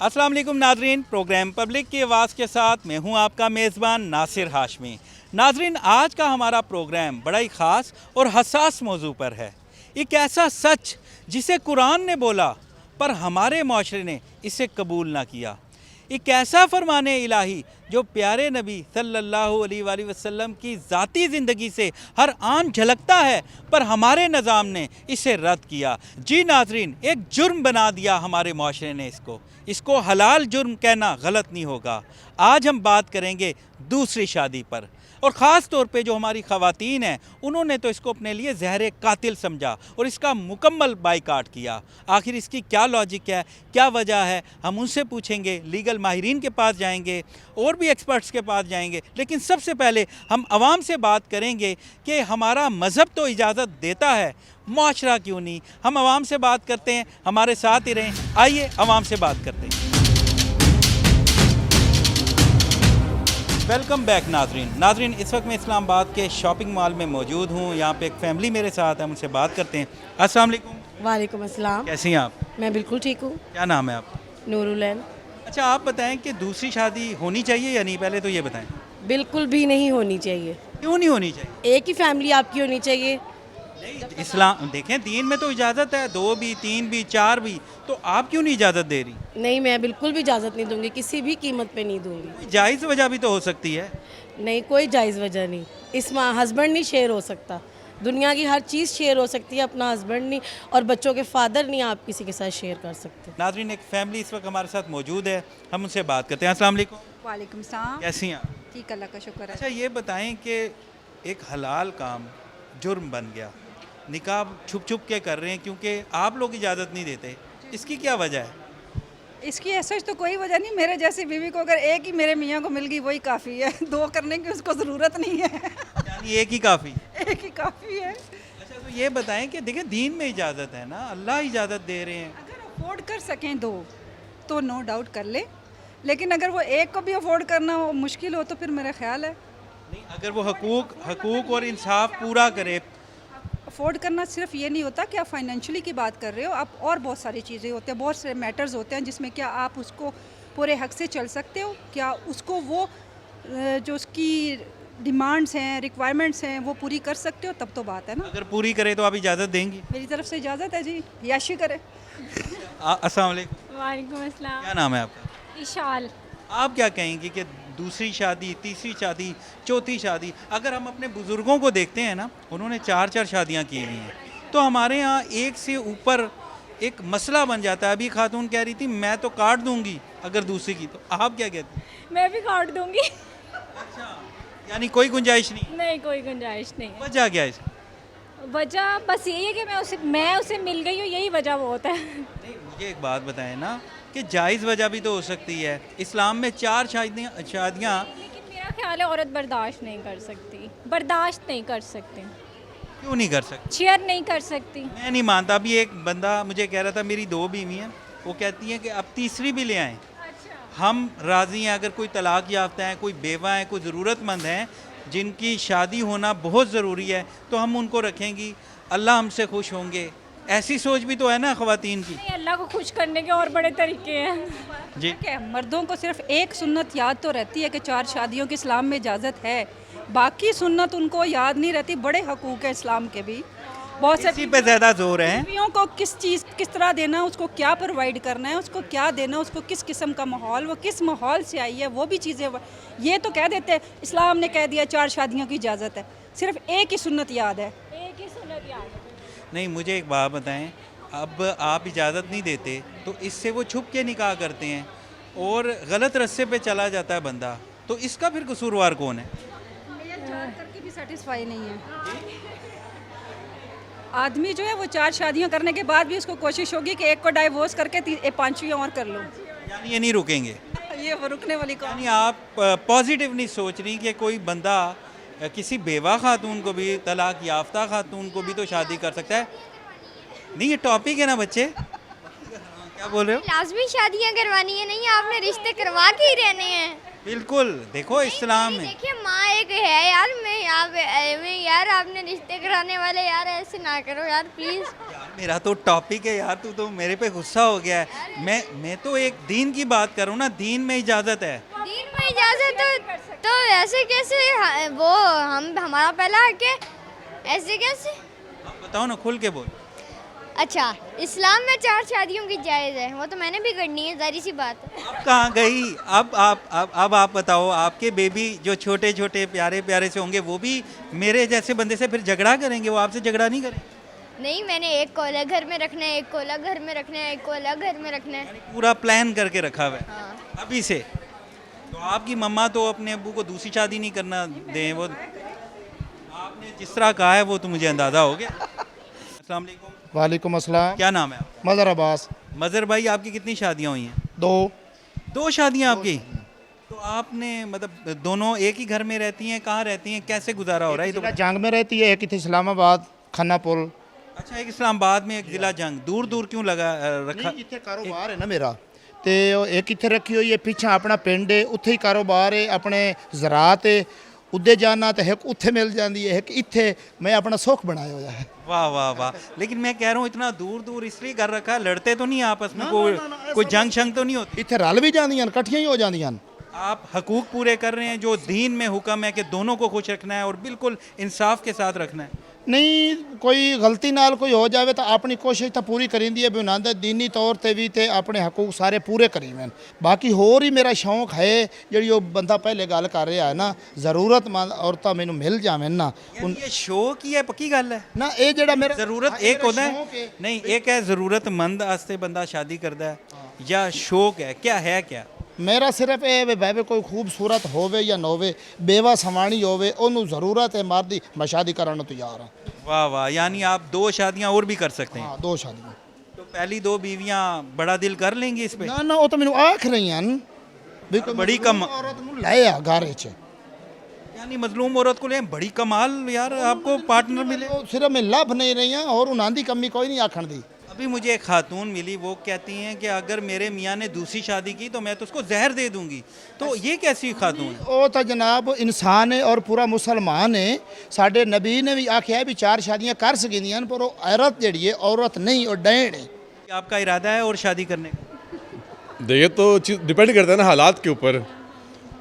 अस्सलाम वालेकुम नाजरीन, प्रोग्राम पब्लिक की आवाज़ के साथ मैं हूं आपका मेज़बान नासिर हाशमी। नाजरीन, आज का हमारा प्रोग्राम बड़ा ही ख़ास और हसास मौजू पर है। एक ऐसा सच जिसे कुरान ने बोला पर हमारे माशरे ने इसे कबूल ना किया। एक ऐसा फरमाने इलाही जो प्यारे नबी सल्लल्लाहु अलैहि वसल्लम की ज़ाती ज़िंदगी से हर आन झलकता है पर हमारे निज़ाम ने इसे रद्द किया। जी नाजरीन, एक जुर्म बना दिया हमारे माशरे ने इसको हलाल जुर्म कहना गलत नहीं होगा। आज हम बात करेंगे दूसरी शादी पर, और ख़ास तौर पे जो हमारी ख़वातीन हैं उन्होंने तो इसको अपने लिए ज़हर कातिल समझा और इसका मुकम्मल बाइकाट किया। आखिर इसकी क्या लॉजिक है, क्या वजह है, हम उनसे पूछेंगे, लीगल माहिरीन के पास जाएंगे और भी एक्सपर्ट्स के पास जाएंगे। लेकिन सबसे पहले हम आवाम से बात करेंगे कि हमारा मज़हब तो इजाज़त देता है, माशरा क्यों नहीं। हम आवाम से बात करते हैं, हमारे साथ ही रहें। आइए आवाम से बात करते हैं। वेलकम बैक नाजरीन, इस वक्त मैं इस्लामाबाद के शॉपिंग मॉल में मौजूद हूँ। यहाँ पे एक फैमिली मेरे साथ है, उनसे बात करते हैं। अस्सलाम वालेकुम। वालेकुम अस्सलाम। कैसी हैं आप? मैं बिल्कुल ठीक हूँ। क्या नाम है आपका? नूरुलैन। अच्छा, आप बताएं कि दूसरी शादी होनी चाहिए या नहीं, पहले तो ये बताएं। बिल्कुल भी नहीं होनी चाहिए। क्यों नहीं होनी चाहिए? एक ही फैमिली आपकी होनी चाहिए। नहीं, इस्लाम देखें, दीन में तो इजाज़त है, 2 भी, 3 भी, 4 भी, तो आप क्यों नहीं इजाज़त दे रही? नहीं, मैं बिल्कुल भी इजाज़त नहीं दूंगी, किसी भी कीमत पे नहीं दूंगी। जायज़ वजह भी तो हो सकती है। नहीं, कोई जायज़ वजह नहीं। इसमें हस्बैंड नहीं शेयर हो सकता। दुनिया की हर चीज़ शेयर हो सकती है, अपना हस्बैंड नहीं, और बच्चों के फादर नहीं आप किसी के साथ शेयर कर सकते। नाज़रीन, एक फैमिली इस वक्त हमारे साथ मौजूद है, हम उनसे बात करते हैं। अस्सलाम वालेकुम। वालेकुम सलाम। कैसी हैं आप? ठीक, अल्लाह का शुक्र है। अच्छा, ये बताएं कि एक हलाल काम जुर्म बन गया, निकाह छुप छुप के कर रहे हैं क्योंकि आप लोग इजाज़त नहीं देते, इसकी क्या वजह है? इसकी ऐसा तो कोई वजह नहीं। मेरे जैसी बीवी को अगर एक ही मेरे मियाँ को मिल गई वही काफ़ी है। 2 करने की उसको ज़रूरत नहीं है। यानी एक ही काफ़ी? एक ही काफ़ी है। अच्छा, तो ये बताएं कि देखिए, दीन में इजाज़त है ना, अल्लाह इजाज़त दे रहे हैं। अगर अफोर्ड कर सकें 2 तो नो डाउट कर ले, लेकिन अगर वो एक को भी अफोर्ड करना मुश्किल हो तो फिर मेरा ख्याल है नहीं, अगर वो हकूक़ और इंसाफ पूरा करे। अफोर्ड करना सिर्फ ये नहीं होता कि आप फाइनेंशियली की बात कर रहे हो, आप और बहुत सारी चीज़ें होते हैं, बहुत सारे मैटर्स होते हैं जिसमें क्या आप उसको पूरे हक से चल सकते हो, क्या उसको वो जो उसकी डिमांड्स हैं, रिक्वायरमेंट्स हैं, वो पूरी कर सकते हो, तब तो बात है ना। अगर पूरी करे तो आप इजाज़त देंगी? मेरी तरफ से इजाज़त है जी, याशी करे। अस्सलाम वालेकुम। वालेकुम अस्सलाम। क्या नाम है आपका? इशाल। आप क्या कहेंगी कि दूसरी शादी, तीसरी शादी, चौथी शादी, अगर हम अपने बुज़ुर्गों को देखते हैं ना, उन्होंने 4-4 शादियां की हुई हैं, तो हमारे यहाँ एक से ऊपर एक मसला बन जाता है। अभी खातून कह रही थी मैं तो काट दूंगी अगर दूसरी की, तो आप क्या कहते हैं? मैं भी काट दूंगी। अच्छा, यानी कोई गुंजाइश नहीं? नहीं, कोई गुंजाइश नहीं है। वजह क्या है इसकी? वजह बस यही है कि मैं उसे मिल गई हूँ, यही वजह बहुत है। नहीं, मुझे एक बात बताएं ना कि जायज़ वजह भी तो हो सकती है। इस्लाम में 4 शादियाँ लेकिन मेरा ख्याल है औरत बर्दाश्त नहीं कर सकती, बर्दाश्त नहीं कर सकती, क्यों नहीं कर सकती? शेयर नहीं कर सकती। मैं नहीं मानता। अभी एक बंदा मुझे कह रहा था मेरी 2 बीवी हैं, वो कहती हैं कि अब तीसरी भी ले आएँ, हम राज़ी हैं। अगर कोई तलाक याफ्ता है, कोई बेवा है, कोई ज़रूरतमंद हैं जिनकी शादी होना बहुत ज़रूरी है, तो हम उनको रखेंगी, अल्लाह हमसे खुश होंगे। ऐसी सोच भी तो है ना ख़वातीन की। नहीं, अल्लाह को खुश करने के और बड़े तरीके हैं जी, क्या मर्दों को सिर्फ एक सुन्नत याद तो रहती है कि 4 शादियों की इस्लाम में इजाज़त है, बाकी सुन्नत उनको याद नहीं रहती। बड़े हकूक़ है इस्लाम के भी, बहुत से इसी पे ज़्यादा जोर है। बीवियों को किस तरह देना, उसको क्या प्रोवाइड करना है, उसको क्या देना, उसको किस किस्म का माहौल, वो किस माहौल से आई है, वो भी चीज़ें। ये तो कह देते हैं इस्लाम ने कह दिया 4 शादियों की इजाज़त है, सिर्फ एक ही सुन्नत याद है। एक ही सुन्नत याद है। नहीं, मुझे एक बात बताएं, अब आप इजाज़त नहीं देते तो इससे वो छुप के निकाह करते हैं और गलत रस्ते पे चला जाता है बंदा, तो इसका फिर कसूरवार कौन है? करके भी सेटिस्फाई नहीं है आदमी जो है, वो 4 शादियां करने के बाद भी उसको कोशिश होगी कि एक को डाइवोर्स करके 5वीं और कर लो। यानी ये नहीं रुकेंगे? ये वो रुकने वाली कौन? यानी आप पॉजिटिव नहीं सोच रही कि कोई बंदा किसी बेवा खातून को भी, तलाक याफ्ता खातून को भी तो शादी कर सकता है? नहीं, ये टॉपिक है ना बच्चे। क्या बोल रहे हो? लाजमी शादियां करवानी है, नहीं आपने रिश्ते करवा के ही रहने हैं। बिल्कुल, देखो इस्लाम में देखिए माँ एक है यार, मैं यार आपने रिश्ते कराने वाले यार ऐसे ना करो यार प्लीज। میرا تو ٹاپک ہے یار, تو میرے پہ غصہ ہو گیا ہے. میں تو ایک دین کی بات کروں نا, دین میں اجازت ہے. دین میں اجازت تو ایسے کیسے وہ ہمارا پہلا حق ہے, ایسے کیسے؟ آپ بتاؤ نا, کھل کے بول. اچھا, اسلام میں 4 شادیوں کی جائز ہے, وہ تو میں نے بھی کرنی ہے, ظاہری سی بات ہے. اب کہاں گئی؟ اب آپ بتاؤ, آپ کے بیبی جو چھوٹے چھوٹے پیارے پیارے سے ہوں گے وہ بھی میرے جیسے بندے سے پھر جھگڑا کریں گے, وہ آپ سے جھگڑا نہیں کریں گے؟ نہیں, میں نے ایک کو الگ گھر میں رکھنا ہے, ایک کو الگ گھر میں رکھنا ہے, ایک کو الگ گھر میں رکھنا ہے. پورا پلان کر کے رکھا ہوا ہے ہاں. ابھی سے. تو آپ کی مما تو اپنے ابو کو دوسری شادی نہیں کرنا دیں, وہ آپ نے جس طرح کہا ہے وہ تو مجھے اندازہ ہو گیا. السلام علیکم. وعلیکم السلام. کیا نام ہے آپ؟ مظہر عباس. مظہر بھائی, آپ کی کتنی شادیاں ہوئی ہیں؟ 2. شادیاں آپ کی. تو آپ نے مطلب دونوں ایک ہی گھر میں رہتی ہیں, کہاں رہتی ہیں, کیسے گزارا ہو رہا ہے یہ تو ضلع جنگ میں رہتی ہے, ایک اتنے اسلام آباد کھنا پل. اچھا, ایک اسلام آباد میں, ایک ضلع جنگ. دور دور کیوں رکھا؟ اتنے کاروبار ہے نا میرا, تے ایک اتنے رکھی ہوئی ہے, پیچھے اپنا پنڈ ہے, اتھے ہی کاروبار ہے, اپنے زراعت ہے. ادے جانا تو ایک اتھے مل جاتی ہے, ایک اتھے میں اپنا سوکھ بنایا ہوا ہے. واہ واہ واہ. لیکن میں کہہ رہا ہوں اتنا دور دور اس لیے گھر رکھا, لڑتے تو نہیں آپس میں, کوئی جنگ شنگ تو نہیں ہوتی؟ اتنے رل بھی جاندیاں, کٹھیاں ہی ہو جاندیاں. آپ حقوق پورے کر رہے ہیں جو دین میں حکم ہے کہ دونوں کو خوش رکھنا ہے اور بالکل انصاف کے ساتھ رکھنا ہے. نہیں, کوئی غلطی نال کوئی ہو جاوے تو اپنی کوشش تو پوری کریندی ہے بھی انہاں دے دینی طور تے بھی تے اپنے حقوق سارے پورے کری میں. باقی ہور ہی میرا شوق ہے جڑی وہ بندہ پہلے گل کر رہا ہے نا, ضرورت مند عورتاں مینوں مل جاویں نا. یعنی یہ شوق ہی ہے, پکی گل ہے نا اے جڑا میرا ضرورت ایک ہوتا ہے نہیں, ایک ہے ضرورت مند واسطے بندہ شادی کرتا ہے, یا شوق ہے, کیا ہے کیا؟ میرا صرف اے بے کوئی خوبصورت ہووے یا نہ ہووے, بیوہ سمانی ہووے, اونوں ضرورت ہے مردی, میں شادی کرنا تیار ہوں. واہ واہ. یعنی آپ 2 شادیاں اور بھی کر سکتے ہیں؟ ہاں, 2 شادیاں. تو پہلی 2 بیویاں بڑا دل کر لیں گی اس پہ؟ نہ وہ تو مینوں آکھ رہی ہیں بھی کوئی بڑی کم عورت نوں لے آ گھر وچ. یعنی مظلوم عورت کو لیں, بڑی کمال یار, آپ کو پارٹنر ملے. صرف میں لبھ نہیں رہی ہیں اور انہاں دی کمی کوئی نہیں آکھن دی. ابھی مجھے ایک خاتون ملی, وہ کہتی ہیں کہ اگر میرے میاں نے دوسری شادی کی تو میں تو اس کو زہر دے دوں گی. تو یہ کیسی خاتون ہے؟ وہ تو جناب انسان ہے اور پورا مسلمان ہے. ساڈے نبی نے بھی آکھیا ہے بھی 4 شادیاں کر سکدیاں, پر وہ عورت جڑی ہے عورت نہیں, اور ڈین ہے. آپ کا ارادہ ہے اور شادی کرنے کا؟ دیکھیے تو چیز ڈپینڈ کرتا ہے نا حالات کے اوپر,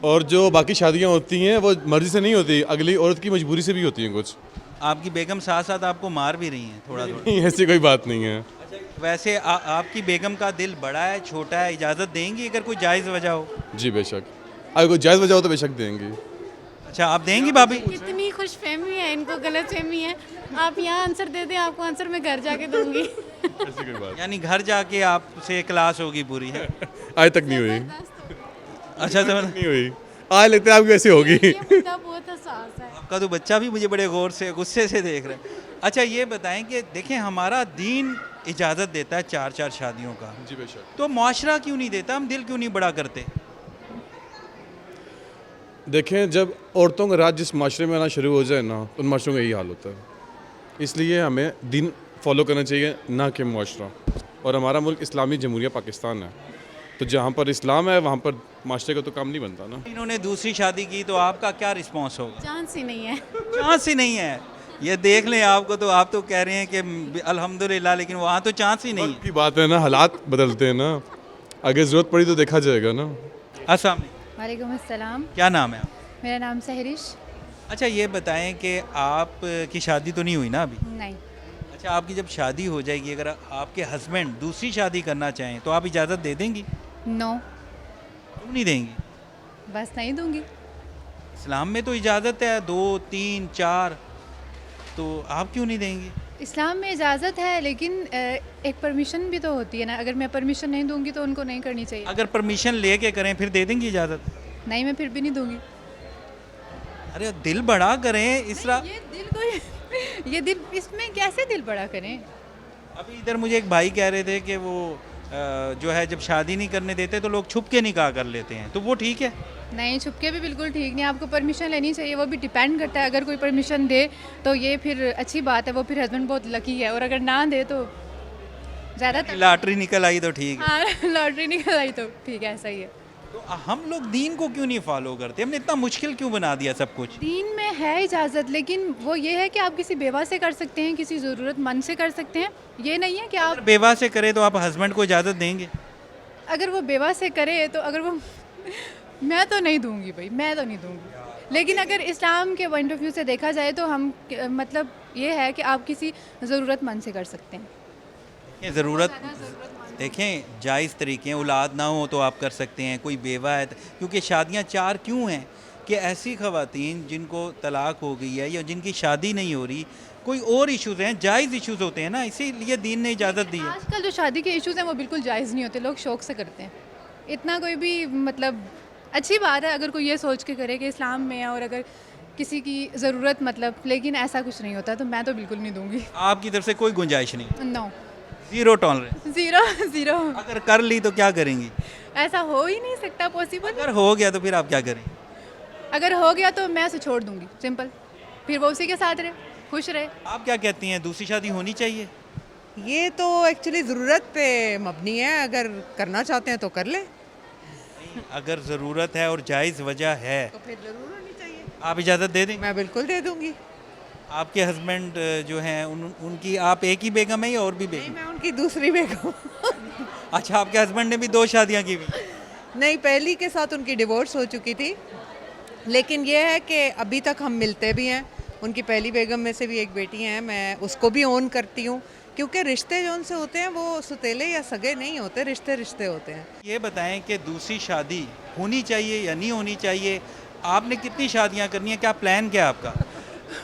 اور جو باقی شادیاں ہوتی ہیں وہ مرضی سے نہیں ہوتی, اگلی عورت کی مجبوری سے بھی ہوتی ہیں کچھ. آپ کی بیگم ساتھ ساتھ آپ کو مار بھی رہی ہیں تھوڑا تھوڑا؟ نہیں, ایسی کوئی بات نہیں ہے. ویسے آپ کی بیگم کا دل بڑا ہے چھوٹا ہے, اجازت دیں گی اگر کوئی جائز وجہ ہو؟ جی بے شک, اگر کوئی جائز وجہ ہو تو بے شک دیں گی. اچھا, آپ دیں گی بھابھی؟ کتنی خوش فہمی ہے ان کو, غلط فہمی ہے. آپ یہاں آنسر دے دیں, آپ کو آنسر میں گھر جا کے دوں گی. ایسی کوئی بات یعنی گھر جا کے آپ سے کلاس ہوگی پوری ہے؟ آج تک نہیں ہوئی. اچھا, تو نہیں ہوئی, آج لگتا ہے آپ کی ایسی ہوگی. یہ مدعا بہت حساس ہے. آپ کا تو بچہ بھی مجھے بڑے غور سے غصے سے دیکھ رہا ہے. اچھا یہ بتائیں کہ دیکھیں ہمارا دین اجازت دیتا ہے 4 شادیوں کا, جی بے شک. تو معاشرہ کیوں نہیں دیتا, ہم دل کیوں نہیں بڑا کرتے؟ دیکھیں, جب عورتوں کا راج جس معاشرے میں آنا شروع ہو جائے نا, ان معاشروں کا یہی حال ہوتا ہے. اس لیے ہمیں دین فالو کرنا چاہیے, نہ کہ معاشرہ. اور ہمارا ملک اسلامی جمہوریہ پاکستان ہے, تو جہاں پر اسلام ہے وہاں پر معاشرے کا تو کام نہیں بنتا نا. انہوں نے دوسری شادی کی تو آپ کا کیا رسپانس ہوگا؟ چانس ہی نہیں ہے. چانس ہی نہیں ہے. یہ دیکھ لیں آپ کو, تو آپ تو کہہ رہے ہیں کہ الحمدللہ, لیکن وہاں تو چانس ہی نہیں وقت کی بات ہے نا, حالات بدلتے ہیں نا, اگر ضرورت پڑی تو دیکھا جائے گا نا. ہے. السلام علیکم. وعلیکم السلام. کیا نام ہے آپ؟ میرا نام سہرش. اچھا یہ بتائیں کہ آپ کی شادی تو نہیں ہوئی نا ابھی؟ نہیں. اچھا, آپ کی جب شادی ہو جائے گی, اگر آپ کے ہسبینڈ دوسری شادی کرنا چاہیں تو آپ اجازت دے دیں گی؟ نو. کیوں نہیں دیں گی؟ بس نہیں دوں گی. اسلام میں تو اجازت ہے 2 3 4, تو آپ کیوں نہیں دیں گی؟ اسلام میں اجازت ہے, لیکن ایک پرمیشن بھی تو ہوتی ہے نا. اگر میں پرمیشن نہیں دوں گی تو ان کو نہیں کرنی چاہیے. اگر پرمیشن لے کے کریں پھر دے دیں گی اجازت؟ نہیں, میں پھر بھی نہیں دوں گی. ارے دل بڑا کریں اس طرح. یہ دل کو, یہ دل, اس میں کیسے دل بڑا کریں؟ ابھی ادھر مجھے ایک بھائی کہہ رہے تھے کہ وہ جو ہے جب شادی نہیں کرنے دیتے تو لوگ چھپ کے نکاح کر لیتے ہیں, تو وہ ٹھیک ہے؟ نہیں, چھپ کے بھی بالکل ٹھیک نہیں. آپ کو پرمیشن لینی چاہیے, وہ بھی ڈیپینڈ کرتا ہے. اگر کوئی پرمیشن دے تو یہ پھر اچھی بات ہے, وہ پھر ہسبینڈ بہت لکی ہے, اور اگر نہ دے تو زیادہ تر لاٹری نکل آئی تو ٹھیک ہے. ہاں, لاٹری نکل آئی تو ٹھیک ہے, ایسا ہی ہے. تو ہم لوگ دین کو کیوں نہیں فالو کرتے؟ ہم نے اتنا مشکل کیوں بنا دیا سب کچھ؟ دین میں ہے اجازت، لیکن وہ یہ ہے کہ آپ کسی بیوہ سے کر سکتے ہیں، کسی ضرورت مند سے کر سکتے ہیں. یہ نہیں ہے کہ آپ اگر بیوہ سے کرے تو آپ ہسبینڈ کو اجازت دیں گے؟ اگر وہ بیوہ سے کرے تو اگر وہ میں تو نہیں دوں گی بھائی، میں تو نہیں دوں گی. لیکن اگر اسلام کے پوائنٹ آف ویو سے دیکھا جائے تو ہم مطلب یہ ہے کہ آپ کسی ضرورت مند سے کر سکتے ہیں. یہ ضرورت دیکھیں جائز طریقے ہیں، اولاد نہ ہو تو آپ کر سکتے ہیں، کوئی بیوہ ہے کیونکہ شادیاں 4 کیوں ہیں کہ ایسی خواتین جن کو طلاق ہو گئی ہے یا جن کی شادی نہیں ہو رہی، کوئی اور ایشوز ہیں، جائز ایشوز ہوتے ہیں نا، اسی لیے دین نے اجازت دی ہے. آج کل جو شادی کے ایشوز ہیں وہ بالکل جائز نہیں ہوتے، لوگ شوق سے کرتے ہیں. اتنا کوئی بھی مطلب اچھی بات ہے اگر کوئی یہ سوچ کے کرے کہ اسلام میں ہے اور اگر کسی کی ضرورت مطلب، لیکن ایسا کچھ نہیں ہوتا تو میں تو بالکل نہیں دوں گی. آپ کی طرف سے کوئی گنجائش نہیں؟ نو، 0 ٹالرنس. زیرو. اگر کر لی تو کیا کریں گی؟ ایسا ہو ہی نہیں سکتا پاسبل. اگر ہو گیا تو پھر آپ کیا کریں؟ اگر ہو گیا تو میں اسے چھوڑ دوں گی، سمپل. پھر وہ اسی کے ساتھ رہے، خوش رہے. آپ کیا کہتی ہیں، دوسری شادی ہونی چاہیے؟ یہ تو ایکچولی ضرورت پہ مبنی ہے، اگر کرنا چاہتے ہیں تو کر لیں. اگر ضرورت ہے اور جائز وجہ ہے تو پھر ضرور ہونی چاہیے. آپ اجازت دے دیں گے؟ میں بالکل دے دوں گی. آپ کے ہسبینڈ جو ہیں ان کی آپ ایک ہی بیگم ہے یا اور بھی بیگم؟ میں ان کی دوسری بیگم. اچھا، آپ کے ہسبینڈ نے بھی 2 شادیاں کی ہوئی؟ نہیں، پہلی کے ساتھ ان کی ڈیورس ہو چکی تھی، لیکن یہ ہے کہ ابھی تک ہم ملتے بھی ہیں. ان کی پہلی بیگم میں سے بھی ایک بیٹی ہیں، میں اس کو بھی اون کرتی ہوں، کیونکہ رشتے جو ان سے ہوتے ہیں وہ ستیلے یا سگے نہیں ہوتے، رشتے ہوتے ہیں. یہ بتائیں کہ دوسری شادی ہونی چاہیے یا نہیں ہونی چاہیے؟ آپ نے کتنی شادیاں کرنی ہیں، کیا پلان کیا آپ کا؟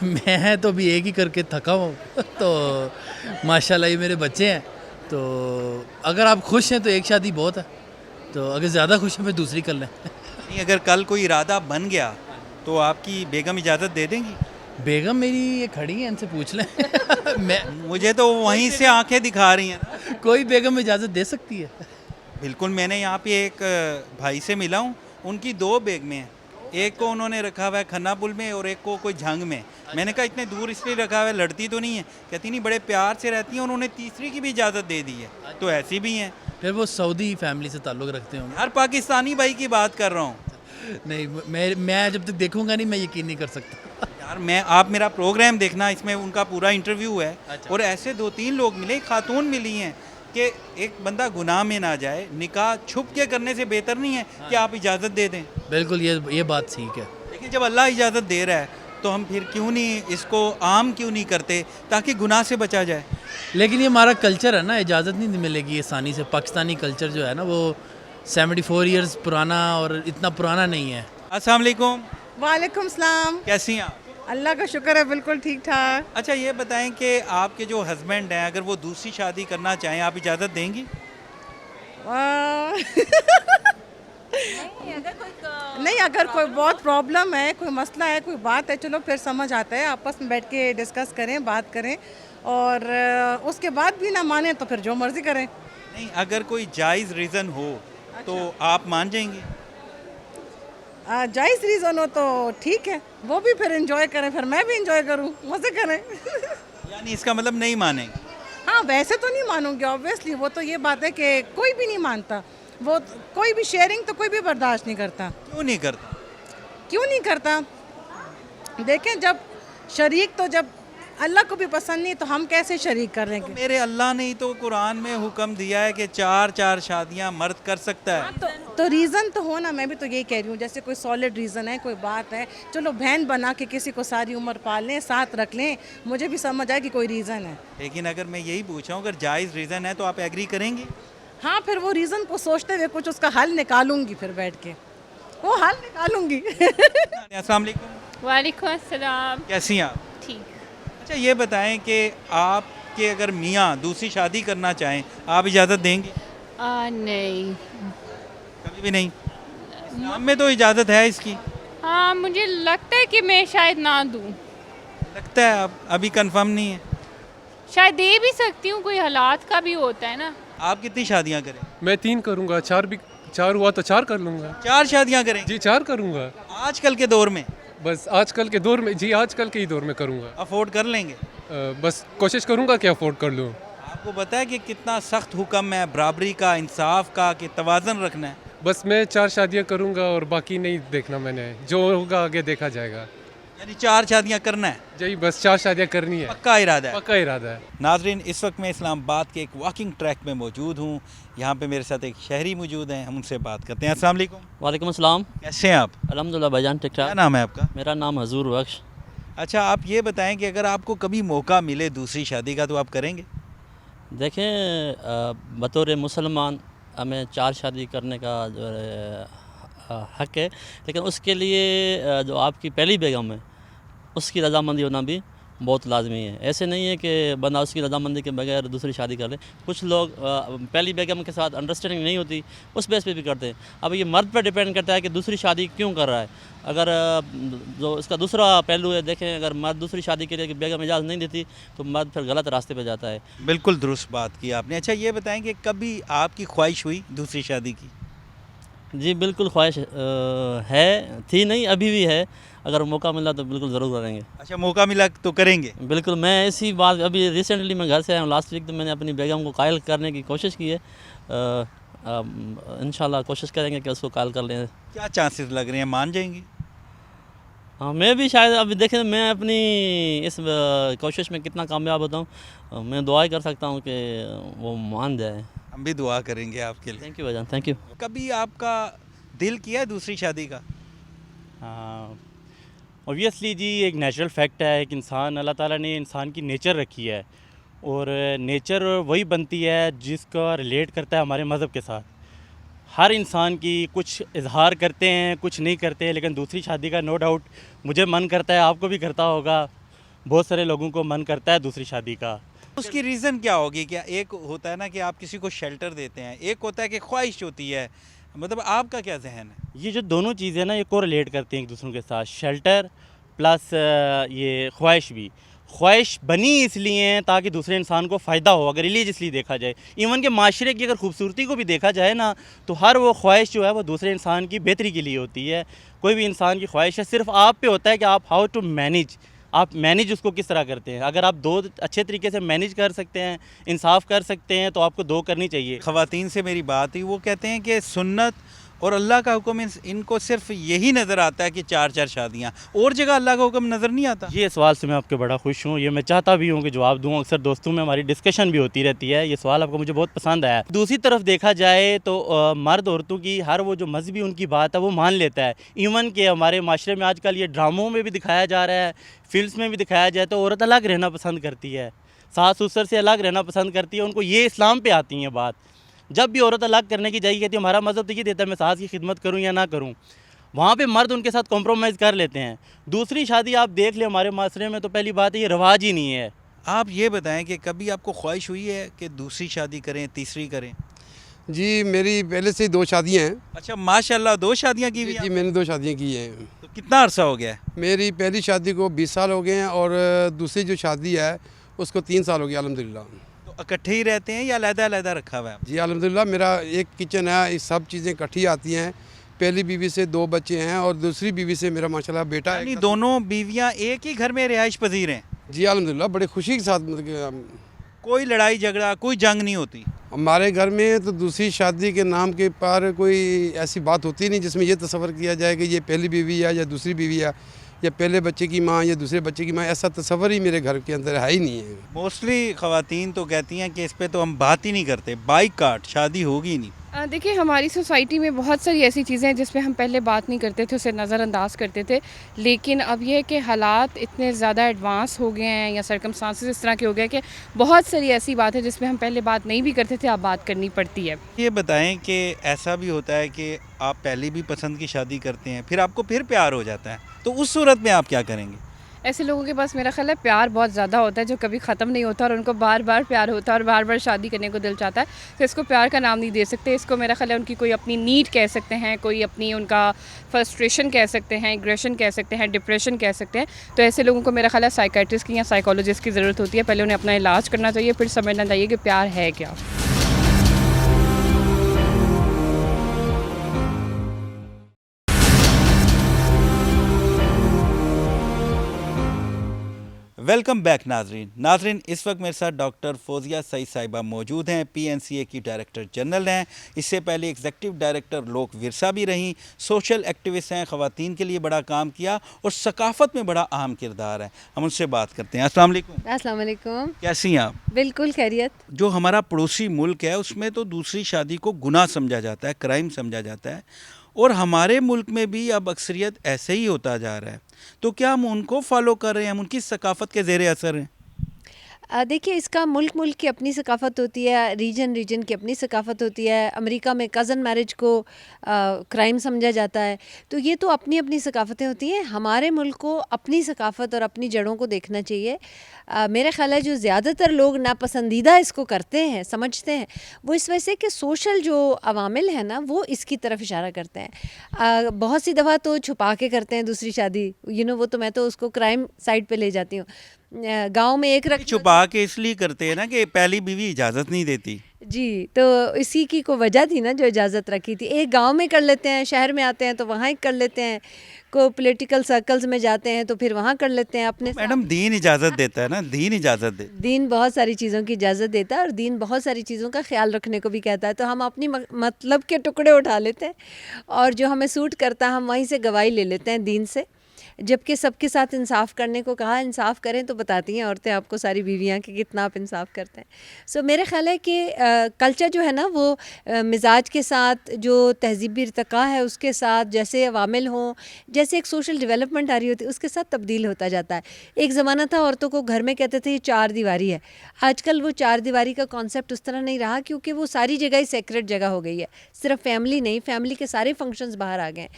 میں تو ابھی ایک ہی کر کے تھکا ہوں تو ماشاءاللہ یہ میرے بچے ہیں، تو اگر آپ خوش ہیں تو ایک شادی بہت ہے، تو اگر زیادہ خوش ہیں پھر دوسری کر لیں. نہیں، اگر کل کوئی ارادہ بن گیا تو آپ کی بیگم اجازت دے دیں گی؟ بیگم میری یہ کھڑی ہیں، ان سے پوچھ لیں. میں مجھے تو وہیں سے آنکھیں دکھا رہی ہیں. کوئی بیگم اجازت دے سکتی ہے. بالکل. میں نے یہاں پہ ایک بھائی سے ملا ہوں، ان کی 2 بیگمیں ہیں. ایک کو انہوں نے رکھا ہوا ہے کھنا پل میں اور ایک کو کوئی جھنگ میں. میں نے کہا اتنے دور اس لیے رکھا ہوا ہے، لڑتی تو نہیں ہے؟ کہتی نہیں، بڑے پیار سے رہتی ہیں. انہوں نے تیسری کی بھی اجازت دے دی ہے. تو ایسی بھی ہیں. پھر وہ سعودی فیملی سے تعلق رکھتے ہوں. ہر پاکستانی بھائی کی بات کر رہا ہوں. نہیں، میں جب تک دیکھوں گا نہیں میں یقین نہیں کر سکتا. یار آپ میرا پروگرام دیکھنا، اس میں ان کا پورا انٹرویو ہے. اور ایسے 2-3 لوگ ملے، خاتون ملی ہیں کہ ایک بندہ گناہ میں نہ جائے. نکاح چھپ کے کرنے سے بہتر نہیں ہے کہ آپ اجازت دے دیں. بالکل، یہ بات ٹھیک ہے. لیکن جب اللہ اجازت دے رہا ہے تو ہم پھر کیوں نہیں اس کو عام کیوں نہیں کرتے تاکہ گناہ سے بچا جائے؟ لیکن یہ ہمارا کلچر ہے نا، اجازت نہیں ملے گی آسانی سے. پاکستانی کلچر جو ہے نا وہ 74 ایئرز پرانا اور اتنا پرانا نہیں ہے. السلام علیکم. وعلیکم السلام. کیسی ہیں آپ؟ اللہ کا شکر ہے، بالکل ٹھیک ٹھاک. اچھا یہ بتائیں کہ آپ کے جو ہسبینڈ ہیں اگر وہ دوسری شادی کرنا چاہیں آپ اجازت دیں گی؟ نہیں، اگر کوئی بہت پرابلم ہے، کوئی مسئلہ ہے، کوئی بات ہے، چلو پھر سمجھ آتا ہے، آپس میں بیٹھ کے ڈسکس کریں، بات کریں، اور اس کے بعد بھی نہ مانیں تو پھر جو مرضی کریں. نہیں، اگر کوئی جائز ریزن ہو تو آپ مان جائیں گے؟ جائز ریزن ہو تو ٹھیک ہے، وہ بھی پھر انجوائے کریں، پھر میں بھی انجوائے کروں، مزے کریں. یعنی اس کا مطلب نہیں مانیں گے؟ ہاں، ویسے تو نہیں مانوں گی آبویسلی. وہ تو یہ بات ہے کہ کوئی بھی نہیں مانتا، وہ کوئی بھی شیئرنگ تو کوئی بھی برداشت نہیں کرتا. کیوں نہیں کرتا؟ کیوں نہیں کرتا؟ دیکھیں، جب شریک تو جب اللہ کو بھی پسند نہیں تو ہم کیسے شریک کر لیں گے؟ میرے اللہ نے ہی تو قرآن میں حکم دیا ہے کہ 4 شادیاں مرد کر سکتا ہے. تو ریزن تو ہونا، میں بھی تو یہی کہہ رہی ہوں، جیسے کوئی سالڈ ریزن ہے، کوئی بات ہے، چلو بہن بنا کے کسی کو ساری عمر پال لیں، ساتھ رکھ لیں، مجھے بھی سمجھ آئے کہ کوئی ریزن ہے. لیکن اگر میں یہی پوچھا ہوں اگر جائز ریزن ہے تو آپ ایگری کریں گی؟ ہاں، پھر وہ ریزن کو سوچتے ہوئے کچھ اس کا حل نکالوں گی، پھر بیٹھ کے وہ حل نکالوں گی. السلام علیکم. وعلیکم السلام. کیسی ہیں آپ؟ ٹھیک. اچھا یہ بتائیں کہ آپ کے اگر میاں دوسری شادی کرنا چاہیں آپ اجازت دیں گے؟ نہیں. کبھی بھی نہیں؟ اسلام میں تو اجازت ہے اس کی. ہاں، مجھے لگتا ہے کہ میں شاید نہ دوں. لگتا ہے؟ آپ ابھی کنفرم نہیں ہے؟ شاید دے بھی سکتی ہوں، کوئی حالات کا بھی ہوتا ہے نا. آپ کتنی شادیاں کریں؟ میں 3 کروں گا. 4 ہوا تو 4 کر لوں گا. 4 شادیاں کریں؟ جی 4 کروں گا. آج کل کے دور میں؟ بس آج کل کے دور میں، جی آج کل کے ہی دور میں کروں گا. افورڈ کر لیں گے؟ بس کوشش کروں گا کہ افورڈ کر لوں. آپ کو پتہ ہے کہ کتنا سخت حکم ہے برابری کا، انصاف کا، کہ توازن رکھنا ہے. बस मैं 4 शादियां करूंगा और बाकी नहीं देखना मैंने, जो होगा आगे देखा जाएगा। यानी 4 शादियां करना है, यही बस 4 शादियां करनी है, पक्का इरादा है। पक्का इरादा है। नाजरीन, इस वक्त मैं इस्लामाबाद के एक वॉकिंग ट्रैक में मौजूद हूँ। यहाँ पे मेरे साथ एक शहरी मौजूद हैं, हम उनसे बात करते हैं। अस्सलाम वालेकुम। वालेकुम अस्सलाम। कैसे हैं आप? अल्हम्दुलिल्लाह भाईजान, ठीक क्या ठाक। नाम है आपका? मेरा नाम हजूर बख्श। अच्छा, आप ये बताएं कि अगर आपको कभी मौका मिले दूसरी शादी का तो आप करेंगे? देखें, बतौर मुसलमान हमें 4 शादी करने का जो है हक़ है, लेकिन उसके लिए जो आपकी पहली बेगम है उसकी रजामंदी होना भी बहुत लाजमी है। ऐसे नहीं है कि बंदा उसकी रजामंदी के बगैर दूसरी शादी कर ले। कुछ लोग पहली बेगम के साथ अंडरस्टैंडिंग नहीं होती, उस बेस पे भी करते हैं। अब ये मर्द पर डिपेंड करता है कि दूसरी शादी क्यों कर रहा है। अगर जो इसका दूसरा पहलू है, देखें, अगर मर्द दूसरी शादी के लिए बेगम इजाज़त नहीं देती तो मर्द फिर गलत रास्ते पे जाता है। बिल्कुल दुरुस्त बात की आपने। अच्छा, ये बताएं कि कभी आपकी ख्वाहिश हुई दूसरी शादी की? जी बिल्कुल, ख्वाहिश है, थी नहीं, अभी भी है। अगर मौका मिला तो बिल्कुल ज़रूर करेंगे। अच्छा, मौका मिला तो करेंगे? बिल्कुल। मैं इसी बात, अभी रिसेंटली मैं घर से आया हूँ, लास्ट वीक, तो मैंने अपनी बेगम को कायल करने की कोशिश की है। इंशाल्लाह कोशिश करेंगे कि उसको कायल कर लें। क्या चांसेस लग रहे हैं, मान जाएंगी? हाँ, मैं भी शायद, अभी देखें मैं अपनी इस कोशिश में कितना कामयाब होता हूँ। मैं दुआ कर सकता हूँ कि वो मान जाए। हम भी दुआ करेंगे आपके लिए। थैंक यू भाईजान, थैंक यू। कभी आपका दिल किया है दूसरी शादी का? ऑब्वियसली जी, एक नेचुरल फैक्ट है कि इंसान, अल्लाह ताला ने इंसान की नेचर रखी है, और नेचर वही बनती है जिसका रिलेट करता है हमारे मज़हब के साथ। हर इंसान की कुछ इजहार करते हैं, कुछ नहीं करते, लेकिन दूसरी शादी का नो डाउट मुझे मन करता है, आपको भी करता होगा, बहुत सारे लोगों को मन करता है दूसरी शादी का। उसकी रीज़न क्या होगी? क्या एक होता है ना कि आप किसी को शेल्टर देते हैं, एक होता है कि ख्वाहिश होती है, मतलब आपका क्या जहन है? ये जो दोनों चीज़ें ना, ये को रिलेट करती हैं एक दूसरों के साथ। शेल्टर प्लस ये ख्वाहिश भी। ख्वाहिश बनी इसलिए है ताकि दूसरे इंसान को फ़ायदा हो, अगर रिलीजियसली देखा जाए। इवन के माशरे की अगर खूबसूरती को भी देखा जाए ना, तो हर वो ख्वाहिश जो है वो दूसरे इंसान की बेहतरी के लिए होती है। कोई भी इंसान की ख्वाहिश है, सिर्फ आप पे होता है कि आप हाउ टू मैनेज, आप मैनेज उसको किस तरह करते हैं। अगर आप 2 अच्छे तरीके से मैनेज कर सकते हैं, इंसाफ कर सकते हैं, तो आपको 2 करनी चाहिए। ख़वातीन से मेरी बात हुई, वो कहते हैं कि सुन्नत और अल्लाह का हुक्म इनको सिर्फ यही नज़र आता है कि 4 शादियाँ, और जगह अल्लाह का हुक्म नज़र नहीं आता। ये सवाल से मैं आपके बड़ा खुश हूँ, ये मैं चाहता भी हूँ कि जवाब दूँ। अक्सर दोस्तों में हमारी डिस्कशन भी होती रहती है, ये सवाल आपको मुझे बहुत पसंद आया। दूसरी तरफ देखा जाए तो मर्द औरतों की हर वो जो मजहबी उनकी बात है वो मान लेता है। इवन के हमारे माशरे में आजकल ये ड्रामों में भी दिखाया जा रहा है, फिल्म्स में भी दिखाया जाए, तो औरत अलग रहना पसंद करती है, सास ससुर से अलग रहना पसंद करती है। उनको ये इस्लाम पे आती है बात। जब भी औरत अलग करने की जाएगी, कहती है हमारा मज़हब तो ये देता है मैं सास की खिदमत करूं या ना करूं। वहाँ पे मर्द उनके साथ कॉम्प्रोमाइज़ कर लेते हैं। दूसरी शादी आप देख लें हमारे माशरे में, तो पहली बात है ये रिवाज ही नहीं है। आप ये बताएं कि कभी आपको ख्वाहिश हुई है कि दूसरी शादी करें, तीसरी करें? जी, मेरी पहले से 2 शादियाँ हैं। अच्छा, माशाल्लाह, 2 शादियाँ की हुई जी, हैं? मैंने 2 शादियाँ की हैं। तो कितना अरसा हो गया है? मेरी पहली शादी को 20 साल हो गए हैं, और दूसरी जो शादी है उसको 3 साल हो गया अल्हम्दुलिल्लाह। तो इकट्ठे ही रहते हैं या अलग-अलग रखा हुआ है? जी अल्हम्दुलिल्लाह, मेरा एक किचन है, ये सब चीज़ें इकट्ठी आती हैं। पहली बीवी से 2 बच्चे हैं, और दूसरी बीवी से मेरा माशाल्लाह बेटा है। यानी दोनों बीवियाँ एक ही घर में रिहाइश पजीर हैं? जी अल्हम्दुलिल्लाह, बड़े खुशी के साथ, मतलब कोई लड़ाई झगड़ा, कोई जंग नहीं होती? हमारे घर में तो दूसरी शादी के नाम के पर कोई ऐसी बात होती नहीं जिसमें ये तस्वर किया जाए कि ये पहली बीवी है या दूसरी बीवी है, या पहले बच्चे की माँ या दूसरे बच्चे की माँ। ऐसा तस्वर ही मेरे घर के अंदर है ही नहीं है। मोस्टली ख़वातीन तो कहती हैं कि इस पे तो हम बात ही नहीं करते, बाइकाट, शादी होगी ही नहीं। देखिए, हमारी सोसाइटी में बहुत सारी ऐसी चीज़ें हैं जिस पे हम पहले बात नहीं करते थे, उसे नज़रअंदाज करते थे। लेकिन अब यह है कि हालात इतने ज़्यादा एडवांस हो गए हैं, या सर्कमस्टांसेस इस तरह के हो गए कि बहुत सारी ऐसी बात है जिस पे हम पहले बात नहीं भी करते थे, अब बात करनी पड़ती है। ये बताएं कि ऐसा भी होता है कि आप पहले भी पसंद की शादी करते हैं, फिर आपको फिर प्यार हो जाता है, तो उस सूरत में आप क्या करेंगे? ऐसे लोगों के पास मेरा ख्याल है प्यार बहुत ज़्यादा होता है, जो कभी ख़त्म नहीं होता, और उनको बार बार प्यार होता है और बार बार शादी करने को दिल चाहता है। तो इसको प्यार का नाम नहीं दे सकते, इसको मेरा ख्याल है उनकी कोई अपनी नीड कह सकते हैं, कोई अपनी उनका फ्रस्ट्रेशन कह सकते हैं, एग्रेशन कह सकते हैं, डिप्रेशन कह सकते हैं। तो ऐसे लोगों को मेरा ख्याल है साइकाइट्रिस्ट की या साइकोलॉजिस्ट की ज़रूरत होती है। पहले उन्हें अपना इलाज करना चाहिए, फिर समझना चाहिए कि प्यार है क्या। वेलकम बैक नाजरीन इस वक्त मेरे साथ डॉक्टर फौजिया सईद साहिबा मौजूद हैं। PNCA की डायरेक्टर जनरल हैं, इससे पहले एग्जीक्यूटिव डायरेक्टर लोक विरसा भी रहीं, सोशल एक्टिविस्ट हैं, ख़वातीन के लिए बड़ा काम किया और सकाफ़त में बड़ा अहम किरदार है। हम उनसे बात करते हैं। अस्सलाम वालेकुम। अस्सलाम वालेकुम। कैसी हैं आप? बिल्कुल खैरियत। जो हमारा पड़ोसी मुल्क है उसमें तो दूसरी शादी को गुनाह समझा जाता है, क्राइम समझा जाता है, और हमारे मुल्क में भी अब अक्सरियत ऐसे ही होता जा रहा है। तो क्या हम उनको फॉलो कर रहे हैं, हम उनकी सकाफ़त के ज़ेरे असर हैं? देखिए, इसका मुल्क की अपनी सकाफ़त होती है, रीजन की अपनी सकाफ़त होती है। अमेरिका में कज़न मैरिज को क्राइम समझा जाता है। तो ये तो अपनी अपनी सकाफ़तें होती हैं। हमारे मुल्क को अपनी सकाफ़त और अपनी जड़ों को देखना चाहिए। मेरा ख़्याल है जो ज़्यादातर लोग नापसंदीदा इसको करते हैं, समझते हैं, वो इस वजह से कि सोशल जो अवामिल है ना, वो इसकी तरफ इशारा करते हैं। बहुत सी दफ़ा तो छुपा के करते हैं दूसरी शादी, वो तो मैं तो उसको क्राइम साइड पे ले जाती हूँ। गांव में एक छुपा के इसलिए करते हैं ना कि पहली बीवी इजाज़त नहीं देती। जी, तो इसी की को वजह थी ना जो इजाज़त रखी थी। एक गांव में कर लेते हैं, शहर में आते हैं तो वहाँ कर लेते हैं, को पॉलिटिकल सर्कल्स में जाते हैं तो फिर वहाँ कर लेते हैं अपने। मैडम दीन इजाज़त देता है ना, दीन इजाज़त दे। दीन बहुत सारी चीज़ों की इजाज़त देता है और दीन बहुत सारी चीज़ों का ख्याल रखने को भी कहता है। तो हम अपनी मतलब के टुकड़े उठा लेते हैं और जो हमें सूट करता है हम वहीं से गवाही ले लेते हैं दीन से। जबकि सबके साथ इंसाफ करने को कहा, इंसाफ करें तो बताती हैं औरतें आपको सारी बीवियां कि कितना आप इंसाफ करते हैं। सो मेरा ख्याल है कि कल्चर जो है ना वो मिजाज के साथ, जो तहजीबी इर्तिका है उसके साथ, जैसे अवामिल हों, जैसे एक सोशल डेवलपमेंट आ रही होती है उसके साथ तब्दील होता जाता है। एक ज़माना था औरतों को घर में कहते थे ये चार दीवारी है। आजकल वो चार दीवारी का कॉन्सेप्ट उस तरह नहीं रहा, क्योंकि वो सारी जगह ही सेक्रेट जगह हो गई है। सिर्फ फैमिली नहीं, फैमिली के सारे फंक्शंस बाहर आ गए,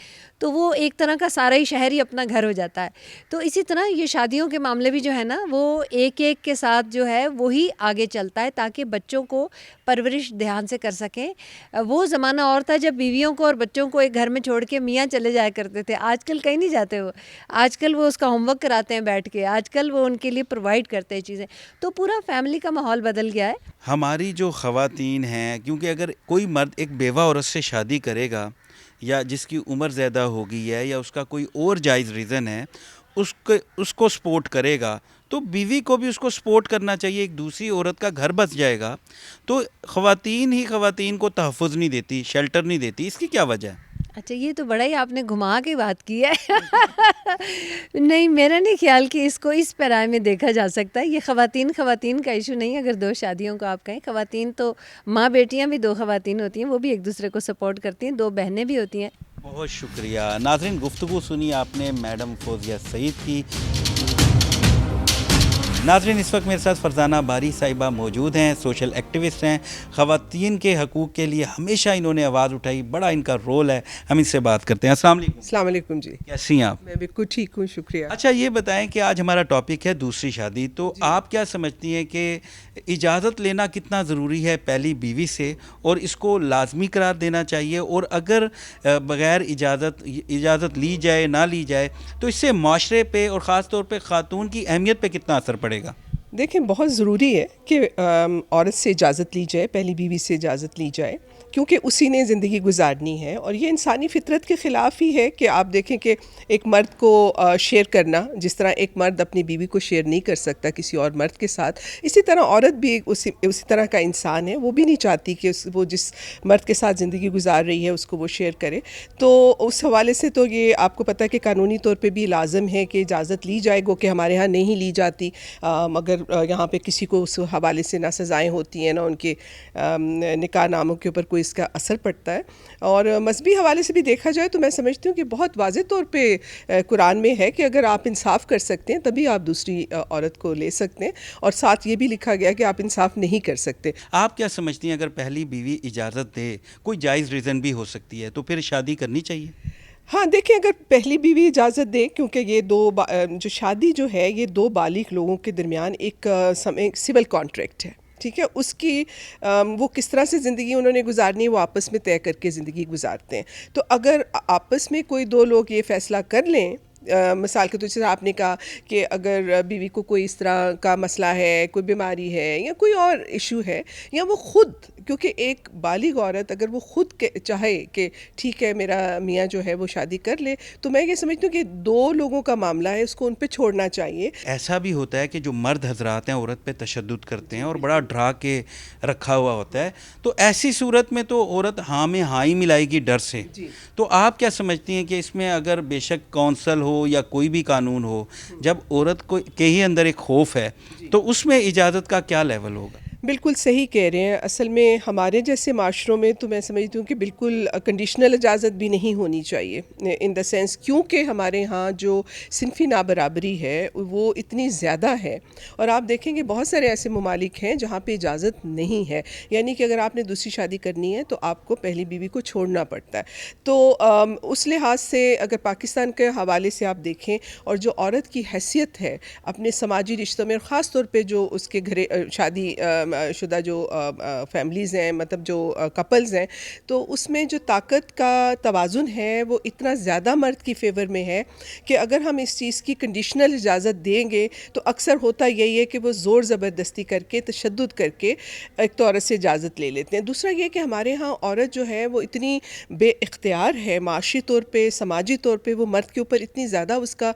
तो वो एक तरह का सारा ही शहर ही अपना घर हो जाता है। तो इसी तरह ये शादियों के मामले भी जो है ना वो एक एक के साथ जो है वही आगे चलता है, ताकि बच्चों को परवरिश ध्यान से कर सकें। वो ज़माना और था जब बीवियों को और बच्चों को एक घर में छोड़ के मियाँ चले जाया करते थे। आजकल कहीं नहीं जाते वो, आजकल वो उसका होमवर्क कराते हैं बैठ के, आजकल वो उनके लिए प्रोवाइड करते हैं चीज़ें। तो पूरा फैमिली का माहौल बदल गया है। हमारी जो ख़वातीन हैं, क्योंकि अगर कोई मर्द एक बेवा औरत से शादी करेगा या जिसकी उम्र ज़्यादा हो गई है या उसका कोई और जायज़ रीज़न है, उसको सपोर्ट करेगा, तो बीवी को भी उसको सपोर्ट करना चाहिए। एक दूसरी औरत का घर बस जाएगा तो ख़वातीन को तहफ़्फ़ुज़ नहीं देती, शेल्टर नहीं देती। इसकी क्या वजह है? अच्छा, ये तो बड़ा ही आपने घुमा के बात की है। नहीं, मेरा नहीं ख्याल कि इसको इस पैराए में देखा जा सकता है। ये ख़वातीन का इशू नहीं है। अगर दो शादियों को आप कहें, ख़वातीन तो माँ बेटियाँ भी दो ख़वातीन होती हैं, वो भी एक दूसरे को सपोर्ट करती हैं, दो बहनें भी होती हैं। बहुत शुक्रिया नाज़रीन, गुफ्तगू सुनी आपने मैडम फौजिया सईद की। नाज़रीन, इस वक्त मेरे साथ फरजाना बारी साहिबा मौजूद हैं, सोशल एक्टिविस्ट हैं, ख़वातीन के हकूक़ के लिए हमेशा इन्होंने आवाज़ उठाई, बड़ा इनका रोल है। हम इससे बात करते हैं। अस्सलाम वालेकुम। अस्सलाम वालेकुम जी। कैसी हैं आप? मैं बिल्कुल ठीक हूँ, शुक्रिया। अच्छा, ये बताएं कि आज हमारा टॉपिक है दूसरी शादी, तो आप क्या समझती हैं कि इजाज़त लेना कितना ज़रूरी है पहली बीवी से, और इसको लाजमी करार देना चाहिए, और अगर बग़ैर इजाज़त ली जाए ना ली जाए तो इससे माशरे पे और ख़ास तौर पे ख़ातून की अहमियत पे कितना असर पड़ेगा? देखें, बहुत ज़रूरी है कि औरत से इजाज़त ली जाए, पहली बीवी से इजाज़त ली जाए, क्योंकि उसी ने ज़िंदगी गुजारनी है। और ये इंसानी फितरत के ख़िलाफ़ ही है कि आप देखें कि एक मर्द को शेयर करना, जिस तरह एक मर्द अपनी बीवी को शेयर नहीं कर सकता किसी और मर्द के साथ, इसी तरह औरत भी उसी तरह का इंसान है। वो भी नहीं चाहती कि वो जिस मर्द के साथ ज़िंदगी गुजार रही है उसको वो शेयर करे। तो उस हवाले से तो ये आपको पता है कि कानूनी तौर पर भी लाजम है कि इजाज़त ली जाए, गो कि हमारे यहाँ नहीं ली जाती। मगर यहाँ पे किसी को उस हवाले से ना सज़ाएँ होती हैं, ना उनके निकाह नामों के ऊपर कोई इसका असर पड़ता है। और मजहबी हवाले से भी देखा जाए तो मैं समझती हूँ कि बहुत वाज़ेह तौर पे कुरान में है कि अगर आप इंसाफ कर सकते हैं तभी आप दूसरी औरत को ले सकते हैं, और साथ ये भी लिखा गया कि आप इंसाफ नहीं कर सकते। आप क्या समझती हैं, अगर पहली बीवी इजाज़त दे, कोई जायज़ रीज़न भी हो सकती है, तो फिर शादी करनी चाहिए? हाँ, देखिए, अगर पहली बीवी इजाज़त दे, क्योंकि ये जो शादी जो है ये दो बालिग लोगों के दरमियान एक सिविल कॉन्ट्रैक्ट है, ठीक है। उसकी वो किस तरह से ज़िंदगी उन्होंने गुजारनी है वो आपस में तय करके ज़िंदगी गुजारते हैं। तो अगर आपस में कोई दो लोग ये फ़ैसला कर लें, मिसाल के तौर पर आपने कहा कि अगर बीवी को कोई इस तरह का मसला है, कोई बीमारी है या कोई और इशू है, या वो ख़ुद क्योंकि एक बालिग औरत अगर वो खुद चाहे कि ठीक है मेरा मियाँ जो है वो शादी कर ले, तो मैं ये समझती हूँ कि दो लोगों का मामला है, उसको उन पे छोड़ना चाहिए। ऐसा भी होता है कि जो मर्द हजरात हैं औरत पे तशद्दुद करते हैं और बड़ा डरा के रखा हुआ होता है, तो ऐसी सूरत में तो औरत हाँ में हाँ ही मिलाएगी डर से। तो आप क्या समझती हैं कि इसमें अगर बेशक कौंसल हो या कोई भी कानून हो, जब औरत को के ही अंदर एक खौफ है तो उसमें इजाज़त का क्या लेवल होगा? बिल्कुल सही कह रहे हैं। असल में हमारे जैसे माशरों में तो मैं समझती हूँ कि बिल्कुल कंडीशनल इजाज़त भी नहीं होनी चाहिए, इन द सेंस क्योंकि हमारे यहाँ जो सिनफी नाबराबरी है वो इतनी ज़्यादा है। और आप देखेंगे बहुत सारे ऐसे ममालिक हैं जहाँ पे इजाज़त नहीं है, यानी कि अगर आपने दूसरी शादी करनी है तो आपको पहली बीवी को छोड़ना पड़ता है। तो उस लिहाज से अगर पाकिस्तान के हवाले से आप देखें और जो औरत की हैसियत है अपने समाजी रिश्तों में, और ख़ास तौर पे जो उसके घरे शादी शुदा जो फैमिलीज़ हैं, मतलब जो कपल्स हैं, तो उसमें जो ताकत का तवाज़ुन है वो इतना ज़्यादा मर्द की फ़ेवर में है कि अगर हम इस चीज़ की कंडीशनल इजाज़त देंगे तो अक्सर होता यही है कि वो ज़ोर ज़बरदस्ती करके तशद्दुद करके एक तो औरत से इजाज़त ले लेते हैं। दूसरा ये कि हमारे यहाँ औरत जो है वो इतनी बेइख्तियार है, माशी तौर पे, समाजी तौर पे वो मर्द के ऊपर इतनी ज़्यादा उसका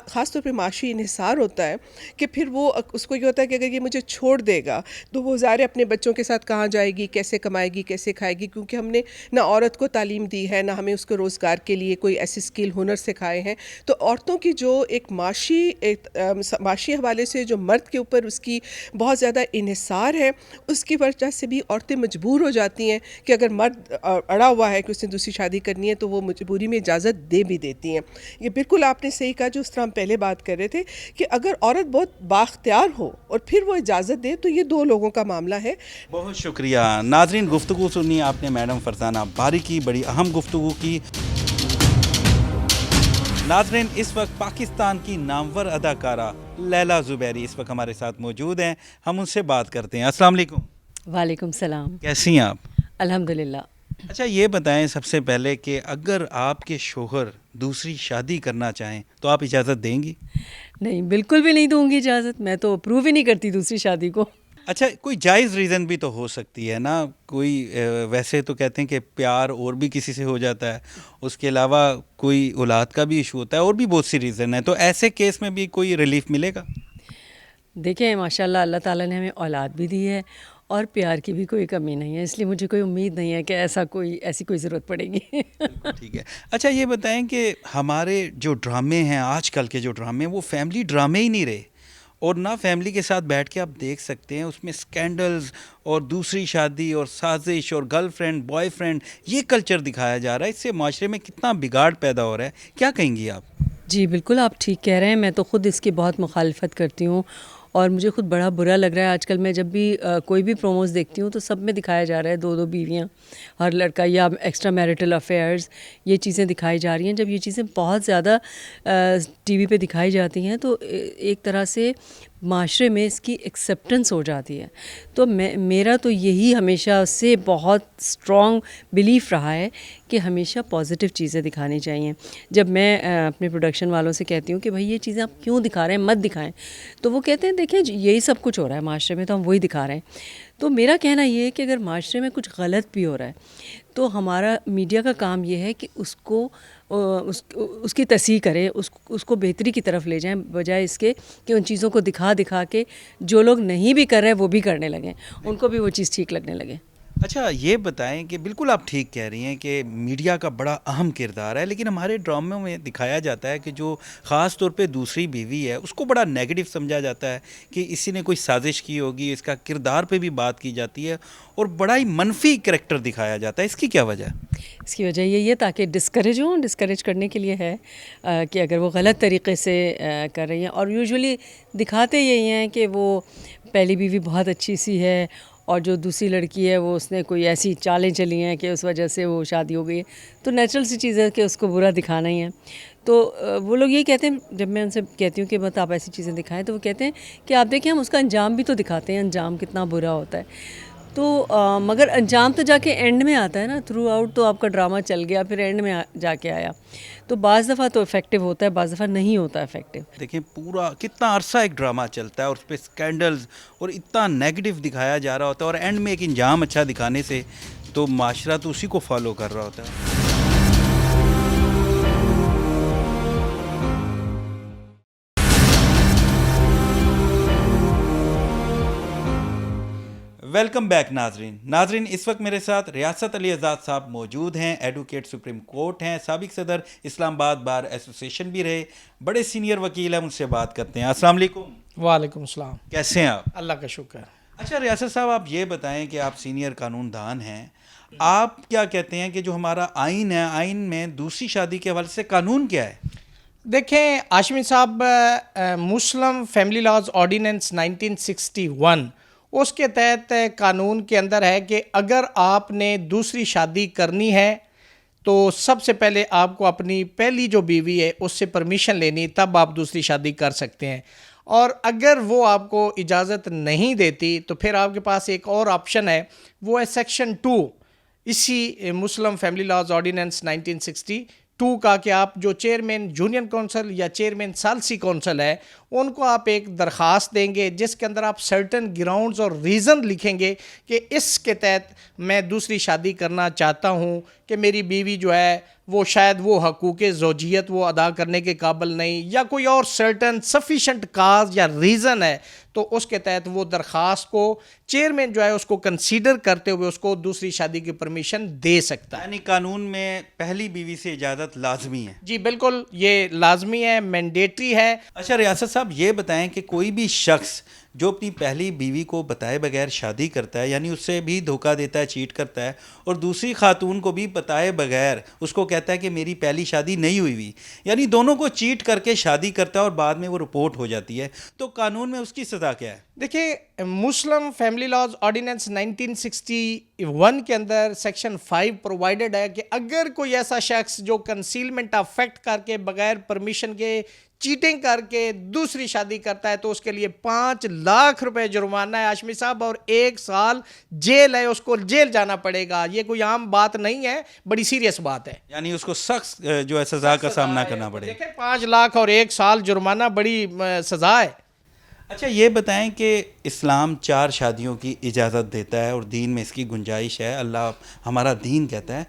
ख़ास तौर पे माशी इन्हिसार होता है कि फिर वो उसको ये होता है कि अगर ये मुझे छोड़ देगा तो वो ज़ाहिर अपने बच्चों के साथ कहाँ जाएगी, कैसे कमाएगी, कैसे खाएगी, क्योंकि हमने ना औरत को तालीम दी है, ना हमें उसको रोज़गार के लिए कोई ऐसे स्किल हुनर सिखाए हैं। तो औरतों की जो एक माशी हवाले से जो मर्द के ऊपर उसकी बहुत ज़्यादा इन्हिसार है, उसकी वजह से भी औरतें मजबूर हो जाती हैं कि अगर मर्द अड़ा हुआ है कि उसने दूसरी शादी करनी है तो वो मजबूरी में इजाज़त दे भी देती हैं। ये बिल्कुल आपने सही कहा, जो उस तरह हम पहले बात कर रहे थे कि अगर औरत बहुत बाख्तियार हो और फिर वो इजाज़त दे तो ये दो लोगों का मामला है। बहुत शुक्रिया नाज़रीन, गुफ्तगू सुनी आपने मैडम फरजाना बारी की, बड़ी अहम गुफ्तगू की। नाज़रीन, इस वक्त पाकिस्तान की नामवर अदाकारा लैला ज़ुबैरी इस वक्त हमारे साथ मौजूद हैं, हम उनसे बात करते हैं। अस्सलाम वालेकुम। वालेकुम सलाम। कैसी हैं आप? अल्हम्दुलिल्लाह। अच्छा, ये बताएं सबसे पहले कि अगर आपके शोहर दूसरी शादी करना चाहें तो आप इजाज़त देंगी? नहीं, बिल्कुल भी नहीं दूंगी इजाज़त, मैं तो अप्रूव ही नहीं करती दूसरी शादी को। अच्छा, कोई जायज़ रीज़न भी तो हो सकती है ना, कोई वैसे तो कहते हैं कि प्यार और भी किसी से हो जाता है, उसके अलावा कोई औलाद का भी इशू होता है, और भी बहुत सी रीज़न है, तो ऐसे केस में भी कोई रिलीफ मिलेगा? देखें, माशाल्लाह अल्लाह ताला ने हमें औलाद भी दी है और प्यार की भी कोई कमी नहीं है, इसलिए मुझे कोई उम्मीद नहीं है कि ऐसी कोई ज़रूरत पड़ेगी। ठीक है। अच्छा, ये बताएं कि हमारे जो ड्रामे हैं, आजकल के जो ड्रामे, वो फैमिली ड्रामे ही नहीं रहे, और ना फैमिली के साथ बैठ के आप देख सकते हैं उसमें स्कैंडल्स और दूसरी शादी और साजिश और गर्लफ्रेंड बॉयफ्रेंड, ये कल्चर दिखाया जा रहा है। इससे माशरे में कितना बिगाड़ पैदा हो रहा है, क्या कहेंगी आप? जी बिल्कुल, आप ठीक कह रहे हैं। मैं तो ख़ुद इसकी बहुत मुखालफत करती हूँ और मुझे खुद बड़ा बुरा लग रहा है। आजकल मैं जब भी कोई भी प्रोमोज़ देखती हूँ तो सब में दिखाया जा रहा है दो दो बीवियाँ, हर लड़का, या एक्स्ट्रा मैरिटल अफेयर्स, ये चीज़ें दिखाई जा रही हैं। जब ये चीज़ें बहुत ज़्यादा टीवी पे दिखाई जाती हैं तो एक तरह से माशरे में इसकी एक्सेप्टेंस हो जाती है। तो मेरा तो यही हमेशा से बहुत स्ट्रॉन्ग बिलीफ रहा है कि हमेशा पॉजिटिव चीज़ें दिखानी चाहिए। जब मैं अपने प्रोडक्शन वालों से कहती हूँ कि भाई ये चीज़ें आप क्यों दिखा रहे हैं, मत दिखाएं, तो वो कहते हैं देखें यही सब कुछ हो रहा है माशरे में तो हम वही दिखा रहे हैं। तो मेरा कहना ये है कि अगर माशरे में कुछ गलत भी हो रहा है तो हमारा मीडिया का काम ये है कि उसकी तस्हीह करे, उसको बेहतरी की तरफ ले जाएं, बजाय इसके कि उन चीज़ों को दिखा के जो लोग नहीं भी कर रहे हैं वो भी करने लगें, उनको भी वो चीज़ ठीक लगने लगे। अच्छा, ये बताएं कि बिल्कुल आप ठीक कह रही हैं कि मीडिया का बड़ा अहम किरदार है, लेकिन हमारे ड्रामों में दिखाया जाता है कि जो ख़ास तौर पे दूसरी बीवी है उसको बड़ा नेगेटिव समझा जाता है कि इसी ने कोई साजिश की होगी, इसका किरदार पे भी बात की जाती है और बड़ा ही मनफी करैक्टर दिखाया जाता है। इसकी क्या वजह? इसकी वजह यही है ताकि डिस्करेज करने के लिए है कि अगर वो गलत तरीके से कर रही हैं, और यूजुअली दिखाते यही हैं कि वो पहली बीवी बहुत अच्छी सी है और जो दूसरी लड़की है वो उसने कोई ऐसी चालें चली हैं कि उस वजह से वो शादी हो गई है। तो नेचुरल सी चीज़ है कि उसको बुरा दिखाना ही है। तो वो लोग यही कहते हैं, जब मैं उनसे कहती हूँ कि मत आप ऐसी चीज़ें दिखाएं, तो वो कहते हैं कि आप देखें हम उसका अंजाम भी तो दिखाते हैं, अंजाम कितना बुरा होता है। تو مگر انجام تو جا کے اینڈ میں آتا ہے نا. تھرو آؤٹ تو آپ کا ڈرامہ چل گیا, پھر اینڈ میں جا کے آیا. تو بعض دفعہ تو افیکٹو ہوتا ہے, بعض دفعہ نہیں ہوتا افیکٹو. دیکھیں پورا کتنا عرصہ ایک ڈرامہ چلتا ہے اور اس پہ اسکینڈلز اور اتنا نیگیٹو دکھایا جا رہا ہوتا ہے, اور اینڈ میں ایک انجام اچھا دکھانے سے تو معاشرہ تو اسی کو فالو کر رہا ہوتا ہے. ویلکم بیک ناظرین, اس وقت میرے ساتھ ریاست علی اعزاز صاحب موجود ہیں. ایڈوکیٹ سپریم کورٹ ہیں, سابق صدر اسلام آباد بار ایسوسیشن بھی رہے, بڑے سینئر وکیل ہیں. ان سے بات کرتے ہیں. السلام علیکم. وعلیکم السلام. کیسے ہیں آپ؟ اللہ کا شکر. اچھا ریاست صاحب, آپ یہ بتائیں کہ آپ سینئر قانون دان ہیں, آپ کیا کہتے ہیں کہ جو ہمارا آئین ہے, آئین میں دوسری شادی کے حوالے سے قانون کیا ہے؟ دیکھیں ہاشمی صاحب, مسلم فیملی لاز آرڈیننس 1961 اس کے تحت قانون کے اندر ہے کہ اگر آپ نے دوسری شادی کرنی ہے تو سب سے پہلے آپ کو اپنی پہلی جو بیوی ہے اس سے پرمیشن لینی, تب آپ دوسری شادی کر سکتے ہیں. اور اگر وہ آپ کو اجازت نہیں دیتی تو پھر آپ کے پاس ایک اور آپشن ہے, وہ ہے سیکشن 2 اسی مسلم فیملی لاز آرڈیننس 1962 کا, کہ آپ جو چیئرمین یونین کونسل یا چیئرمین ثالثی کونسل ہے ان کو آپ ایک درخواست دیں گے جس کے اندر آپ سرٹن گراؤنڈز اور ریزن لکھیں گے کہ اس کے تحت میں دوسری شادی کرنا چاہتا ہوں کہ میری بیوی جو ہے وہ شاید وہ حقوق زوجیت وہ ادا کرنے کے قابل نہیں, یا کوئی اور سرٹن سفیشینٹ کاز یا ریزن ہے, تو اس کے تحت وہ درخواست کو چیئرمین جو ہے اس کو کنسیڈر کرتے ہوئے اس کو دوسری شادی کی پرمیشن دے سکتا ہے. یعنی قانون میں پہلی بیوی سے اجازت لازمی ہے؟ جی بالکل, یہ لازمی ہے, مینڈیٹری ہے. اچھا ریاست صاحب, یہ بتائیں کہ کوئی بھی شخص جو اپنی پہلی بیوی کو بتائے بغیر شادی کرتا ہے, یعنی اس سے بھی دھوکہ دیتا ہے, چیٹ کرتا ہے, اور دوسری خاتون کو بھی بتائے بغیر اس کو کہتا ہے کہ میری پہلی شادی نہیں ہوئی, یعنی دونوں کو چیٹ کر کے شادی کرتا ہے اور بعد میں وہ رپورٹ ہو جاتی ہے, تو قانون میں اس کی سزا کیا ہے؟ دیکھیں مسلم فیملی لاز آرڈیننس 1961 کے اندر سیکشن 5 پرووائڈڈ ہے کہ اگر کوئی ایسا شخص جو کنسیلمنٹ آف فیکٹ کر کے بغیر پرمیشن کے چیٹنگ کر کے دوسری شادی کرتا ہے تو اس کے لیے 5 لاکھ روپے جرمانہ ہے ہاشمی صاحب, اور 1 سال جیل ہے, اس کو جیل جانا پڑے گا. یہ کوئی عام بات نہیں ہے, بڑی سیریس بات ہے. یعنی اس کو سخت جو ہے سزا کا سامنا کرنا پڑے گا. دیکھیں 5 لاکھ اور 1 سال جرمانہ بڑی سزا ہے. اچھا یہ بتائیں کہ اسلام 4 شادیوں کی اجازت دیتا ہے اور دین میں اس کی گنجائش ہے, اللہ ہمارا دین کہتا ہے,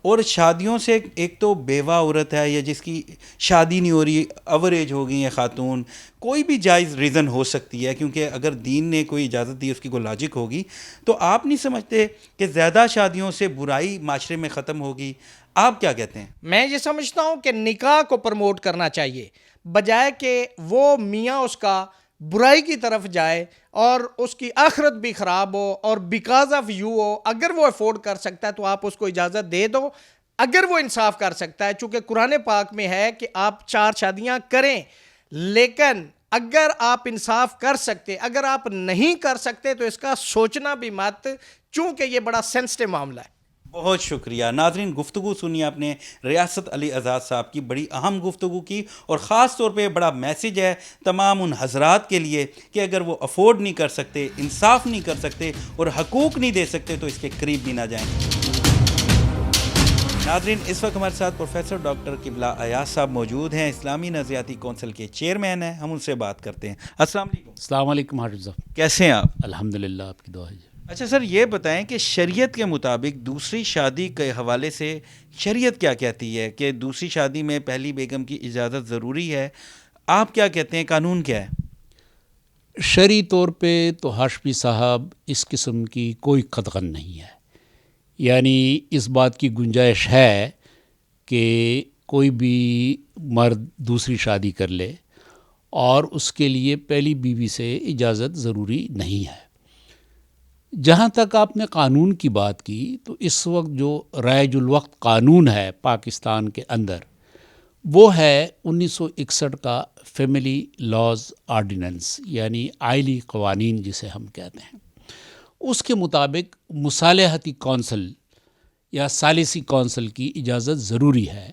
اور شادیوں سے ایک تو بیوہ عورت ہے یا جس کی شادی نہیں ہو رہی, اوریج ہو گئی ہے خاتون, کوئی بھی جائز ریزن ہو سکتی ہے, کیونکہ اگر دین نے کوئی اجازت دی اس کی کوئی لاجک ہوگی, تو آپ نہیں سمجھتے کہ زیادہ شادیوں سے برائی معاشرے میں ختم ہوگی؟ آپ کیا کہتے ہیں؟ میں یہ سمجھتا ہوں کہ نکاح کو پروموٹ کرنا چاہیے, بجائے کہ وہ میاں اس کا برائی کی طرف جائے اور اس کی آخرت بھی خراب ہو اور بیکاز آف یو ہو. اگر وہ افورڈ کر سکتا ہے تو آپ اس کو اجازت دے دو, اگر وہ انصاف کر سکتا ہے, چونکہ قرآن پاک میں ہے کہ آپ 4 شادیاں کریں, لیکن اگر آپ انصاف کر سکتے, اگر آپ نہیں کر سکتے تو اس کا سوچنا بھی مت, چونکہ یہ بڑا سینسٹیو معاملہ ہے. بہت شکریہ. ناظرین گفتگو سنی آپ نے ریاست علی اعزاز صاحب کی, بڑی اہم گفتگو کی, اور خاص طور پہ بڑا میسیج ہے تمام ان حضرات کے لیے کہ اگر وہ افورڈ نہیں کر سکتے, انصاف نہیں کر سکتے اور حقوق نہیں دے سکتے تو اس کے قریب بھی نہ جائیں. ناظرین اس وقت ہمارے ساتھ پروفیسر ڈاکٹر قبلہ ایاز صاحب موجود ہیں, اسلامی نظریاتی کونسل کے چیئرمین ہیں, ہم ان سے بات کرتے ہیں. السلام علیکم. السلام علیکم حافظ صاحب. کیسے ہیں آپ؟ الحمدللہ, آپ کی دعا ہے. اچھا سر یہ بتائیں کہ شریعت کے مطابق دوسری شادی کے حوالے سے شریعت کیا کہتی ہے کہ دوسری شادی میں پہلی بیگم کی اجازت ضروری ہے؟ آپ کیا کہتے ہیں, قانون کیا ہے؟ شرعی طور پہ تو ہاشمی صاحب اس قسم کی کوئی قطعاً نہیں ہے, یعنی اس بات کی گنجائش ہے کہ کوئی بھی مرد دوسری شادی کر لے اور اس کے لیے پہلی بیوی سے اجازت ضروری نہیں ہے. جہاں تک آپ نے قانون کی بات کی تو اس وقت جو رائج الوقت قانون ہے پاکستان کے اندر وہ ہے 1961 کا فیملی لاز آرڈیننس, یعنی آئلی قوانین جسے ہم کہتے ہیں. اس کے مطابق مصالحتی کونسل یا ثالثی کونسل کی اجازت ضروری ہے,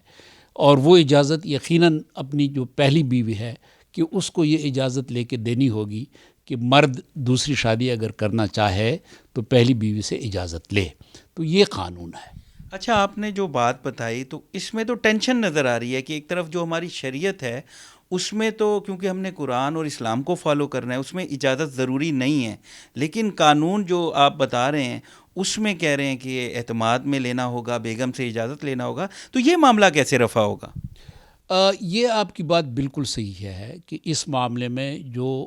اور وہ اجازت یقیناً اپنی جو پہلی بیوی ہے کہ اس کو یہ اجازت لے کے دینی ہوگی کہ مرد دوسری شادی اگر کرنا چاہے تو پہلی بیوی سے اجازت لے. تو یہ قانون ہے. اچھا، آپ نے جو بات بتائی تو اس میں تو ٹینشن نظر آ رہی ہے کہ ایک طرف جو ہماری شریعت ہے اس میں تو کیونکہ ہم نے قرآن اور اسلام کو فالو کرنا ہے اس میں اجازت ضروری نہیں ہے، لیکن قانون جو آپ بتا رہے ہیں اس میں کہہ رہے ہیں کہ اعتماد میں لینا ہوگا، بیگم سے اجازت لینا ہوگا. تو یہ معاملہ کیسے رفع ہوگا؟ یہ آپ کی بات بالکل صحیح ہے کہ اس معاملے میں جو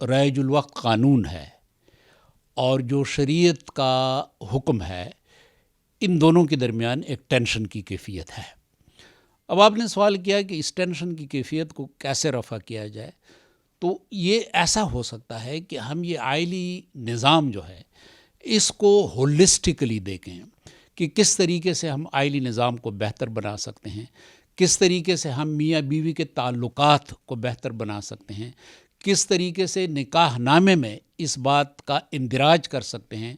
رائج الوقت قانون ہے اور جو شریعت کا حکم ہے، ان دونوں کے درمیان ایک ٹینشن کی کیفیت ہے. اب آپ نے سوال کیا کہ اس ٹینشن کی کیفیت کو کیسے رفع کیا جائے. تو یہ ایسا ہو سکتا ہے کہ ہم یہ آئلی نظام جو ہے اس کو ہولسٹکلی دیکھیں کہ کس طریقے سے ہم آئلی نظام کو بہتر بنا سکتے ہیں، کس طریقے سے ہم میاں بیوی کے تعلقات کو بہتر بنا سکتے ہیں، کس طریقے سے نکاح نامے میں اس بات کا اندراج کر سکتے ہیں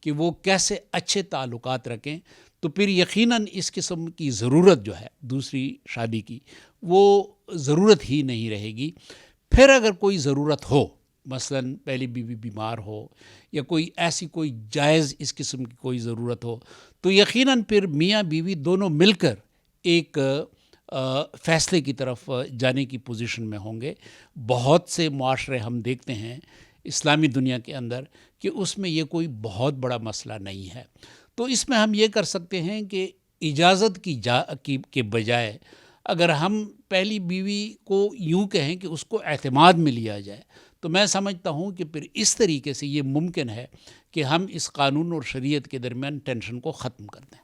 کہ وہ کیسے اچھے تعلقات رکھیں. تو پھر یقیناً اس قسم کی ضرورت جو ہے دوسری شادی کی وہ ضرورت ہی نہیں رہے گی. پھر اگر کوئی ضرورت ہو، مثلاً پہلی بیوی بیمار ہو یا کوئی ایسی کوئی جائز اس قسم کی کوئی ضرورت ہو، تو یقیناً پھر میاں بیوی دونوں مل کر ایک فیصلے کی طرف جانے کی پوزیشن میں ہوں گے. بہت سے معاشرے ہم دیکھتے ہیں اسلامی دنیا کے اندر کہ اس میں یہ کوئی بہت بڑا مسئلہ نہیں ہے. تو اس میں ہم یہ کر سکتے ہیں کہ اجازت کے بجائے اگر ہم پہلی بیوی کو یوں کہیں کہ اس کو اعتماد میں لیا جائے، تو میں سمجھتا ہوں کہ پھر اس طریقے سے یہ ممکن ہے کہ ہم اس قانون اور شریعت کے درمیان ٹینشن کو ختم کر دیں.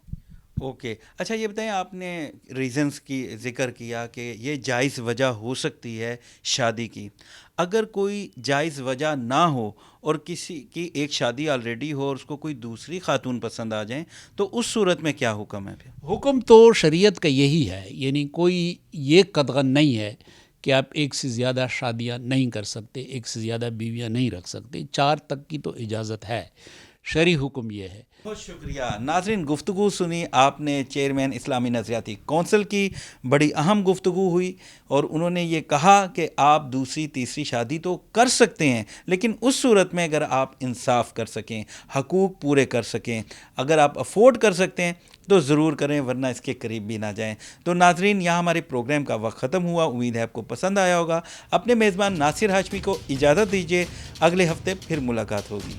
اوکے. اچھا یہ بتائیں، آپ نے ریزنز کی ذکر کیا کہ یہ جائز وجہ ہو سکتی ہے شادی کی. اگر کوئی جائز وجہ نہ ہو اور کسی کی ایک شادی آلریڈی ہو اور اس کو کوئی دوسری خاتون پسند آ جائیں، تو اس صورت میں کیا حکم ہے پھر؟ حکم تو شریعت کا یہی ہے، یعنی کوئی یہ قطعاً نہیں ہے کہ آپ ایک سے زیادہ شادیاں نہیں کر سکتے، ایک سے زیادہ بیویاں نہیں رکھ سکتے. 4 تک کی تو اجازت ہے. شرعی حکم یہ ہے. بہت شکریہ. ناظرین، گفتگو سنی آپ نے چیئرمین اسلامی نظریاتی کونسل کی. بڑی اہم گفتگو ہوئی اور انہوں نے یہ کہا کہ آپ دوسری تیسری شادی تو کر سکتے ہیں، لیکن اس صورت میں اگر آپ انصاف کر سکیں، حقوق پورے کر سکیں، اگر آپ افورڈ کر سکتے ہیں تو ضرور کریں، ورنہ اس کے قریب بھی نہ جائیں. تو ناظرین، یہاں ہمارے پروگرام کا وقت ختم ہوا. امید ہے آپ کو پسند آیا ہوگا. اپنے میزبان ناصر ہاشمی کو اجازت دیجیے. اگلے ہفتے پھر ملاقات ہوگی.